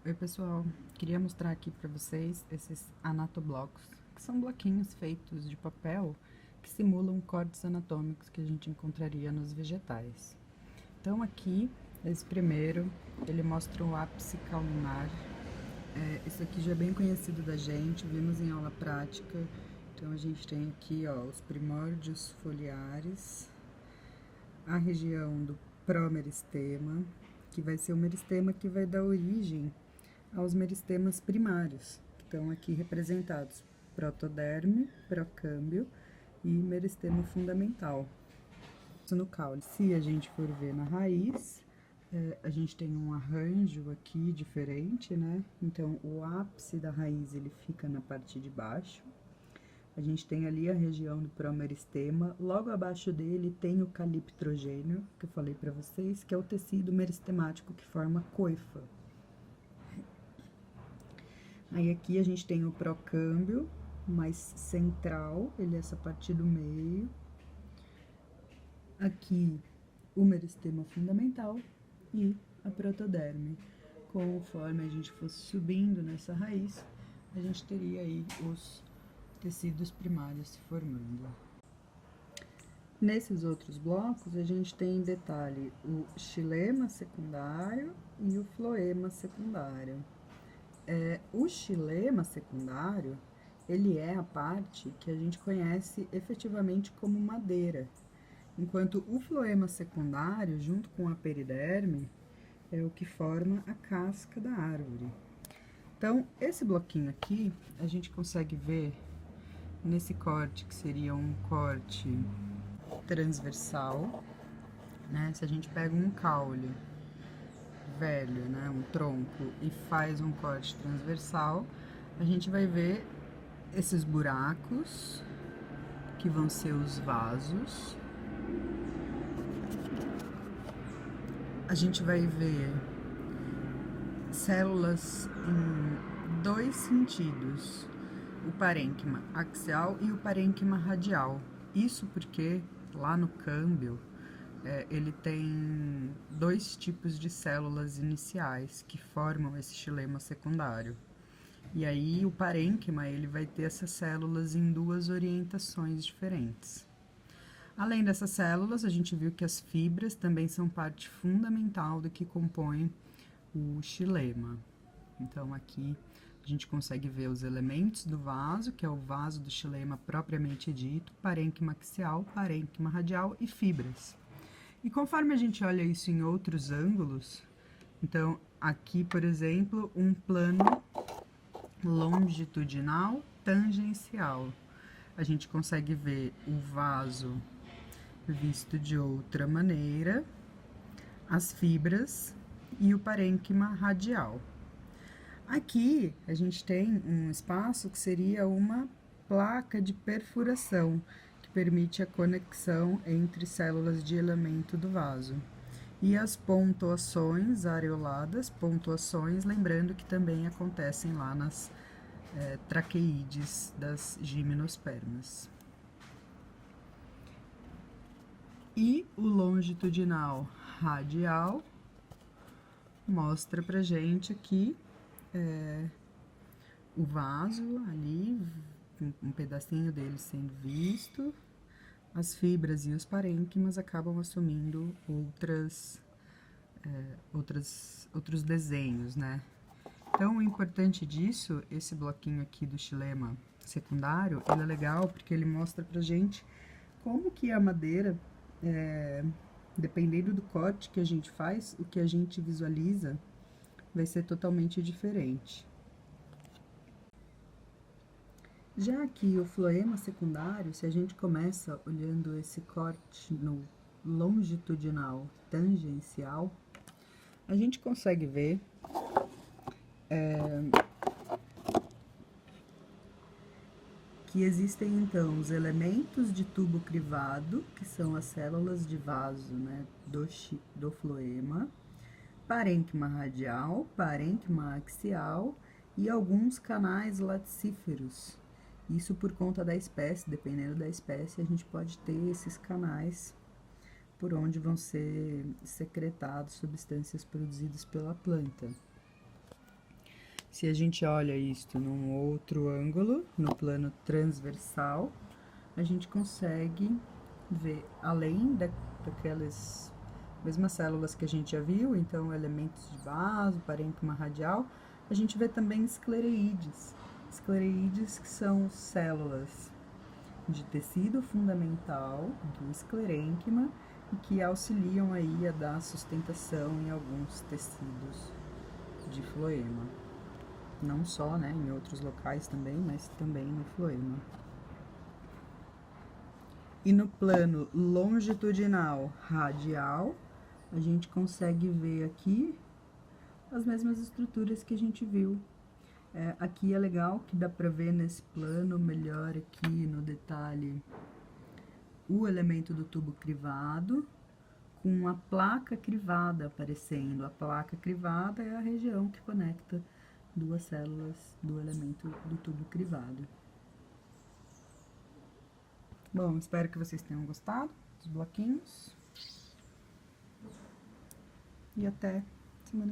Oi pessoal, queria mostrar aqui para vocês esses anatoblocos, que são bloquinhos feitos de papel que simulam cortes anatômicos que a gente encontraria nos vegetais. Então aqui, esse primeiro, ele mostra o ápice caulunar. Esse aqui já é bem conhecido da gente, vimos em aula prática. Então a gente tem aqui, ó, os primórdios foliares, a região do promeristema, que vai ser o meristema que vai dar origem aos meristemas primários, que estão aqui representados: protoderme, procâmbio e meristema fundamental. No caule, se a gente for ver na raiz, a gente tem um arranjo aqui diferente, né? Então, o ápice da raiz, ele fica na parte de baixo. A gente tem ali a região do promeristema, logo abaixo dele tem o caliptrogênio, que eu falei para vocês, que é o tecido meristemático que forma a coifa. Aí aqui a gente tem o procâmbio mais central, ele é essa parte do meio. Aqui o meristema fundamental e a protoderme. Conforme a gente fosse subindo nessa raiz, a gente teria aí os tecidos primários se formando. Nesses outros blocos, a gente tem em detalhe o xilema secundário e o floema secundário. O xilema secundário, ele é a parte que a gente conhece efetivamente como madeira, enquanto o floema secundário, junto com a periderme, é o que forma a casca da árvore. Então, esse bloquinho aqui, a gente consegue ver nesse corte, que seria um corte transversal, né? Se a gente pega um caule velho, né, um tronco, e faz um corte transversal, a gente vai ver esses buracos, que vão ser os vasos. A gente vai ver células em dois sentidos, o parênquima axial e o parênquima radial. Isso porque lá no câmbio, ele tem dois tipos de células iniciais que formam esse xilema secundário. E aí o parênquima, ele vai ter essas células em duas orientações diferentes. Além dessas células, a gente viu que as fibras também são parte fundamental do que compõe o xilema. Então aqui a gente consegue ver os elementos do vaso, que é o vaso do xilema propriamente dito, parênquima axial, parênquima radial e fibras. E conforme a gente olha isso em outros ângulos, então aqui, por exemplo, um plano longitudinal tangencial. A gente consegue ver o vaso visto de outra maneira, as fibras e o parênquima radial. Aqui a gente tem um espaço que seria uma placa de perfuração, que permite a conexão entre células de elemento do vaso. E as pontuações areoladas, pontuações, lembrando que também acontecem lá nas traqueídees das gimnospermas. E o longitudinal radial mostra pra gente aqui o vaso ali, um pedacinho dele sendo visto, as fibras e os parênquimas acabam assumindo outros desenhos, né? Então, o importante disso, esse bloquinho aqui do xilema secundário, ele é legal porque ele mostra pra gente como que a madeira, dependendo do corte que a gente faz, o que a gente visualiza vai ser totalmente diferente. Já aqui o floema secundário, se a gente começa olhando esse corte no longitudinal tangencial, a gente consegue ver que existem então os elementos de tubo crivado, que são as células de vaso, né, do floema, parênquima radial, parênquima axial e alguns canais laticíferos. Isso por conta da espécie, dependendo da espécie, a gente pode ter esses canais por onde vão ser secretados substâncias produzidas pela planta. Se a gente olha isto num outro ângulo, no plano transversal, a gente consegue ver, além daquelas mesmas células que a gente já viu, então elementos de base, parênquima radial, a gente vê também esclereídes. Esclereídes que são células de tecido fundamental do esclerênquima e que auxiliam aí a dar sustentação em alguns tecidos de floema. Não só, né, em outros locais também, mas também no floema. E no plano longitudinal radial, a gente consegue ver aqui as mesmas estruturas que a gente viu. Aqui é legal que dá pra ver nesse plano melhor aqui no detalhe o elemento do tubo crivado com a placa crivada aparecendo. A placa crivada é a região que conecta duas células do elemento do tubo crivado. Bom, espero que vocês tenham gostado dos bloquinhos. E até semana que vem.